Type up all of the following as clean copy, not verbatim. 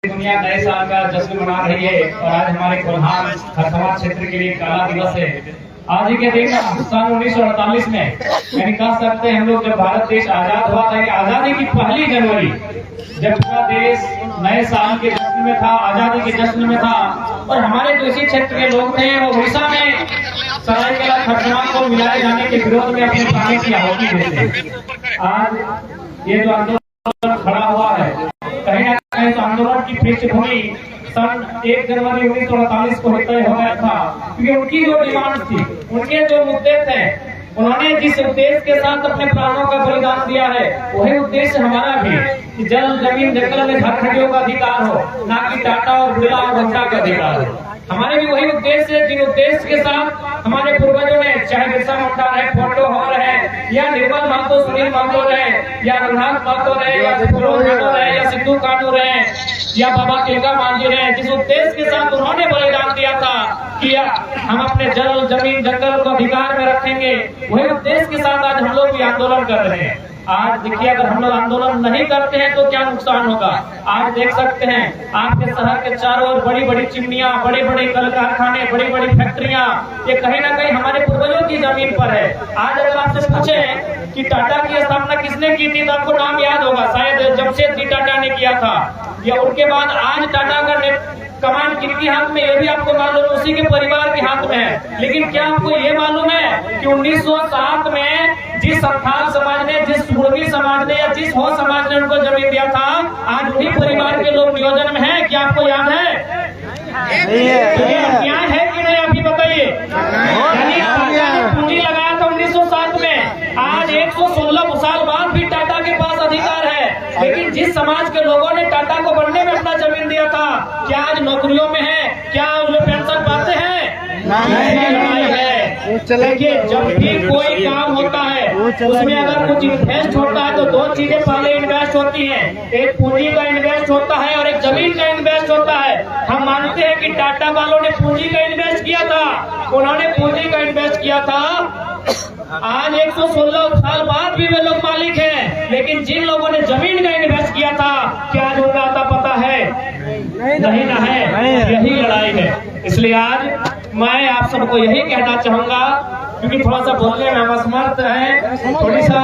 दुनिया नए साल का जश्न मना रही है और आज हमारे कोल्हान खरसवां क्षेत्र के लिए काला दिवस है। आज ही के दिन सन 1948 में यानी कह सकते हैं हम लोग जब भारत देश आजाद हुआ था कि आजादी की पहली जनवरी जब पूरा देश नए साल के जश्न में था, आजादी के जश्न में था और हमारे जो इसी क्षेत्र के लोग थे वो उड़ीसा में सरायकेला खरसवां को मिलाए जाने के विरोध में अपने प्राणों की आहुति देते। आज ये जो आंदोलन खड़ा हुआ है कहीं ना कहीं तो आंदोलन की पृष्ठभूमि सन 1 जनवरी 1948 को तय हो गया था, क्योंकि उनकी जो डिमांड थी, उनके जो मुद्दे थे, उन्होंने जिस उद्देश्य के साथ अपने प्राणों का बलिदान दिया है वही उद्देश्य हमारा भी कि जल जमीन जंगल में झारखंडियों का अधिकार हो, ना कि टाटा और बिरला और बच्चा का अधिकार हो। हमारे भी वही उद्देश्य है जिन उद्देश्य के साथ हमारे पूर्वजों ने, चाहे बिरसा मुंडा रहे, फोटो हॉल रहे या निर्मल महतो, सुनील महतो रहे या रघुनाथ महतो रहे या फिरोज महतो रहे या सिद्धू कानू रहे या बाबा तिलका मांझी रहे, जिस उद्देश्य के साथ उन्होंने बलिदान दिया था कि हम अपने जल जमीन जंगल को अधिकार में रखेंगे, वही उद्देश्य के साथ आज हम लोग भी आंदोलन कर रहे हैं। आज देखिए अगर हम लोग आंदोलन नहीं करते हैं तो क्या नुकसान होगा। आज देख सकते हैं आपके शहर के चारों ओर बड़ी बड़ी चिमनियां, बड़े बड़े कल कारखाने, बड़ी बड़ी फैक्ट्रियां, ये कहीं ना कहीं हमारे पूर्वजों की जमीन पर है। आज अगर आपसे पूछे कि टाटा की स्थापना किसने की थी तो आपको नाम याद होगा, शायद जमशेदजी टाटा ने किया था। या उनके बाद आज टाटा का कमान किनके हाथ में, ये भी आपको मालूम है, उसी के परिवार के हाथ में है। लेकिन क्या आपको ये मालूम है कि 1907 में जिस संथाल समाज ने, जिस कुर्मी समाज ने या जिस हो समाज ने उनको जमीन दिया था, आज उन्हीं परिवार के लोग नियोजन में हैं? क्या आपको याद है? क्या है कि नहीं आप ही बताइए। पूंजी लगाया था 1907 में, आज 116 साल बाद भी टाटा के पास अधिकार है। लेकिन जिस समाज के लोगों ने टाटा को बनने में अपना जमीन दिया था, क्या आज नौकरियों में है? क्या उन्हें पेंशन पाते हैं? नहीं है। देखिए जब भी कोई काम होता है उसमें अगर कुछ इन्वेस्ट होता है तो दो चीजें पहले इन्वेस्ट होती हैं, एक पूंजी का इन्वेस्ट होता है और एक जमीन का इन्वेस्ट होता है। हम मानते हैं कि टाटा वालों ने पूंजी का इन्वेस्ट किया था, उन्होंने पूंजी का इन्वेस्ट किया था। आज 116 साल बाद भी वे लोग मालिक हैं, लेकिन जिन लोगों ने जमीन का इन्वेस्ट किया था क्या आज उनका आता पता है? नहीं ना है। यही लड़ाई है। इसलिए आज मैं आप सबको यही कहना चाहूंगा, क्योंकि थोड़ा सा बोलने में हम असमर्थ हैं, थोड़ी सा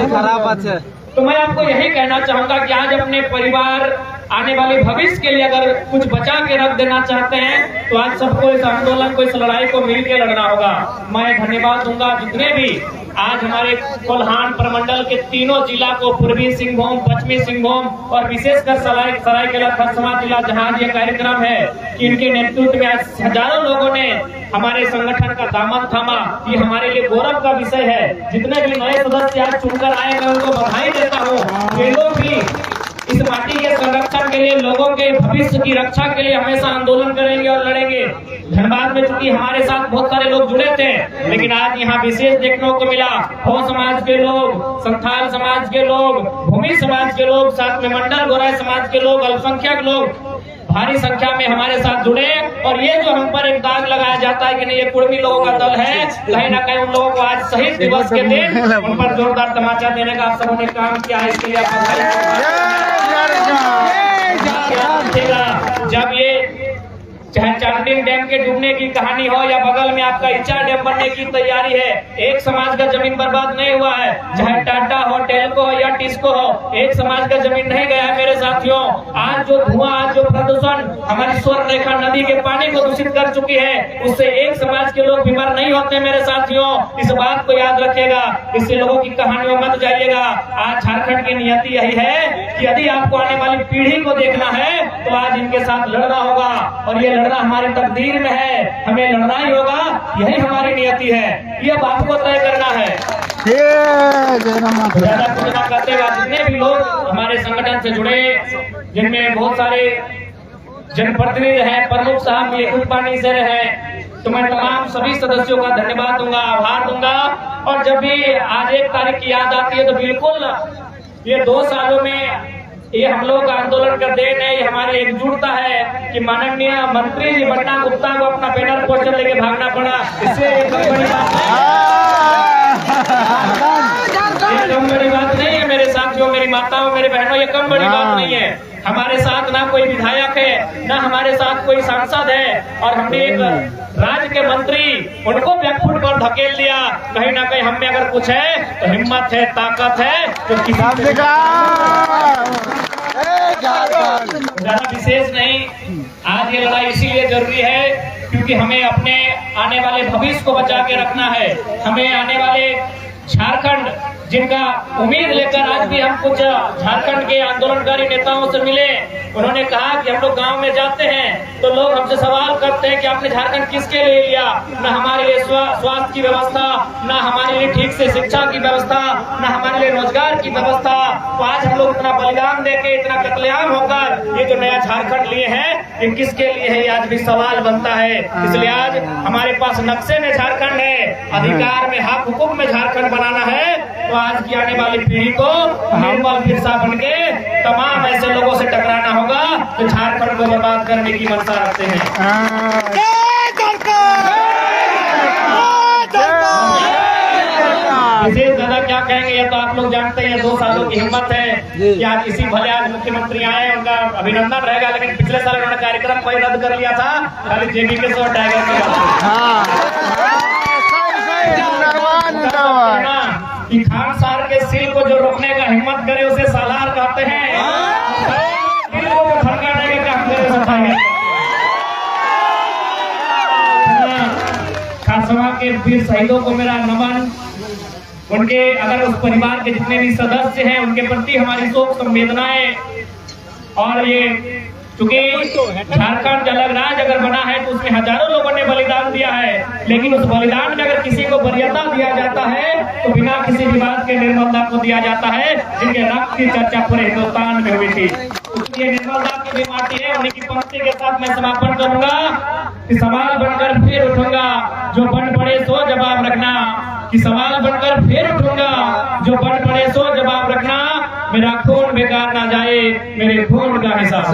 खराब बात है, तो मैं आपको यही कहना चाहूंगा कि आज अपने परिवार, आने वाले भविष्य के लिए अगर कुछ बचा के रख देना चाहते हैं तो आज सबको इस आंदोलन को, इस लड़ाई को मिलकर लड़ना होगा। मैं धन्यवाद दूंगा जितने भी आज हमारे कोल्हान प्रमंडल के तीनों जिला को, पूर्वी सिंहभूम, पश्चिमी सिंहभूम और विशेषकर सरायकेला खरसवां जिला जहां ये कार्यक्रम है कि इनके नेतृत्व में आज हजारों लोगों ने हमारे संगठन का दामन थामा। ये हमारे लिए गौरव का विषय है। जितने भी नए सदस्य आज चुनकर आए मैं उनको बधाई देता हूँ। वे लोग भी इस माटी के संरक्षण के लिए, लोगों के भविष्य की रक्षा के लिए हमेशा आंदोलन करेंगे और लड़ेंगे। धनबाद में चूंकि हमारे साथ बहुत सारे लोग जुड़े थे, लेकिन आज यहाँ विशेष देखने को मिला हो समाज के लोग, संथाल समाज के लोग, भूमि समाज के लोग, साथ में मंडल गोराई समाज के लोग, अल्पसंख्यक लोग भारी संख्या में हमारे साथ जुड़े। और ये जो हम पर एक दाग लगाया जाता है कि नहीं ये कुर्मी लोगों का दल है, कहीं ना कहीं उन लोगों को आज शहीद दिवस के दिन उन पर जोरदार तमाचा देने का आप सबों ने काम किया है। इसके लिए जब ये चाहे चांदनी डैम के डूबने की कहानी हो या बगल में आपका इच्छा डैम बनने की तैयारी है, एक समाज का जमीन बर्बाद नहीं हुआ है। चाहे टाटा हो, टेल्को हो या टिस्को हो, एक समाज का जमीन नहीं गया है मेरे साथियों। आज जो धुआं, आज जो प्रदूषण हमारी स्वर्ण रेखा नदी के पानी को दूषित कर चुकी है, उससे एक समाज के लोग बीमार नहीं होते मेरे साथियों। इस बात को याद रखिएगा, इससे लोगों की कहानियों मत जाइएगा। आज झारखंड की नियति यही है कि यदि आपको आने वाली पीढ़ी को देखना है तो आज इनके साथ लड़ना होगा और ये लड़ना हमारी तकदीर में है, हमें लड़ना ही होगा, यही हमारी नियति है। ये अब आपको तय करना है। ज्यादा कुछ ना करते हुए जितने भी लोग हमारे संगठन से जुड़े, जिनमें बहुत सारे जनप्रतिनिधि हैं, प्रमुख साहब भी कुछ पानी से रहे, तो मैं तमाम सभी सदस्यों का धन्यवाद दूंगा, आभार दूंगा। और जब भी आज 1 तारीख की याद आती है तो बिल्कुल ये 2 सालों में ये हम लोग आंदोलन का देन है, ये हमारी एकजुटता है कि माननीय मंत्री जी बन्ना गुप्ता को अपना बैनर पोस्टर लेके भागना पड़ा। इससे एक बड़ी बात नहीं है मेरे साथियों, मेरी माताओं, मेरे बहनों। ये कम बड़ी बात नहीं है। हमारे साथ ना कोई विधायक है, ना हमारे साथ कोई सांसद है, और हमने एक राज्य के मंत्री उनको बैकफुट पर धकेल दिया। कहीं ना कहीं हम में अगर कुछ है तो हिम्मत है, ताकत है, तो किसी ज्यादा विशेष नहीं। आज ये लड़ाई इसीलिए जरूरी है क्योंकि हमें अपने आने वाले भविष्य को बचा के रखना है। हमें आने वाले झारखंड जिनका उम्मीद लेकर आज भी हम कुछ झारखंड के आंदोलनकारी नेताओं से मिले, उन्होंने कहा कि हम लोग गांव में जाते हैं तो लोग हमसे सवाल करते हैं कि आपने झारखंड किसके लिए लिया, न हमारे लिए स्वास्थ्य की व्यवस्था, न हमारे लिए ठीक से शिक्षा की व्यवस्था, न हमारे लिए रोजगार की व्यवस्था। तो आज हम लोग इतना बलिदान देके, इतना कत्लेआम होकर ये जो नया झारखंड लिए हैं, ये किसके लिए है, ये आज भी सवाल बनता है। इसलिए आज हमारे पास नक्शे में झारखंड है, अधिकार में, हक हुकुम में झारखंड बनाना है। तो आज की आने वाली पीढ़ी को निर्मल फिरसा बन के तमाम ऐसे लोगों से टकराना होगा जो झारखंड को बर्बाद करने की मंशा रखते हैं। विशेष दादा क्या कहेंगे ये तो आप लोग जानते हैं। 2 सालों की हिम्मत है कि आज इसी भले आज मुख्यमंत्री आए, उनका अभिनंदन रहेगा। लेकिन पिछले साल उन्होंने कार्यक्रम कोई रद्द कर लिया था, खाली जेबी के सो टाइगर की खान सार के सिल को जो रोकने का हिम्मत करे उसे सालार कहते हैं। खानसमा के वीर शहीदों को मेरा नमन। उनके अगर उस परिवार के जितने भी सदस्य हैं उनके प्रति हमारी शोक संवेदनाएं। और ये चूंकि झारखंड अलग राज्य अगर बना है तो उसमें हजारों लोगों ने बलिदान दिया है, लेकिन उस बलिदान में अगर किसी को वरीयता दिया जाता है तो बिना किसी विवाद के निर्मलदा को दिया जाता है, जिनके रक्त की चर्चा पूरे हिंदुस्तान में हुई थी। ये निर्मलदा की भी माटी है। उन्हीं की पंक्ति के साथ मैं समापन करूंगा कि सवाल बनकर फिर उठूंगा, जो बन पड़े सो जवाब रखना। कि सवाल बनकर फिर उठूंगा, जो बन पड़े सो जवाब रखना। मेरा खून बेकार ना जाए, मेरे खून का हिसाब।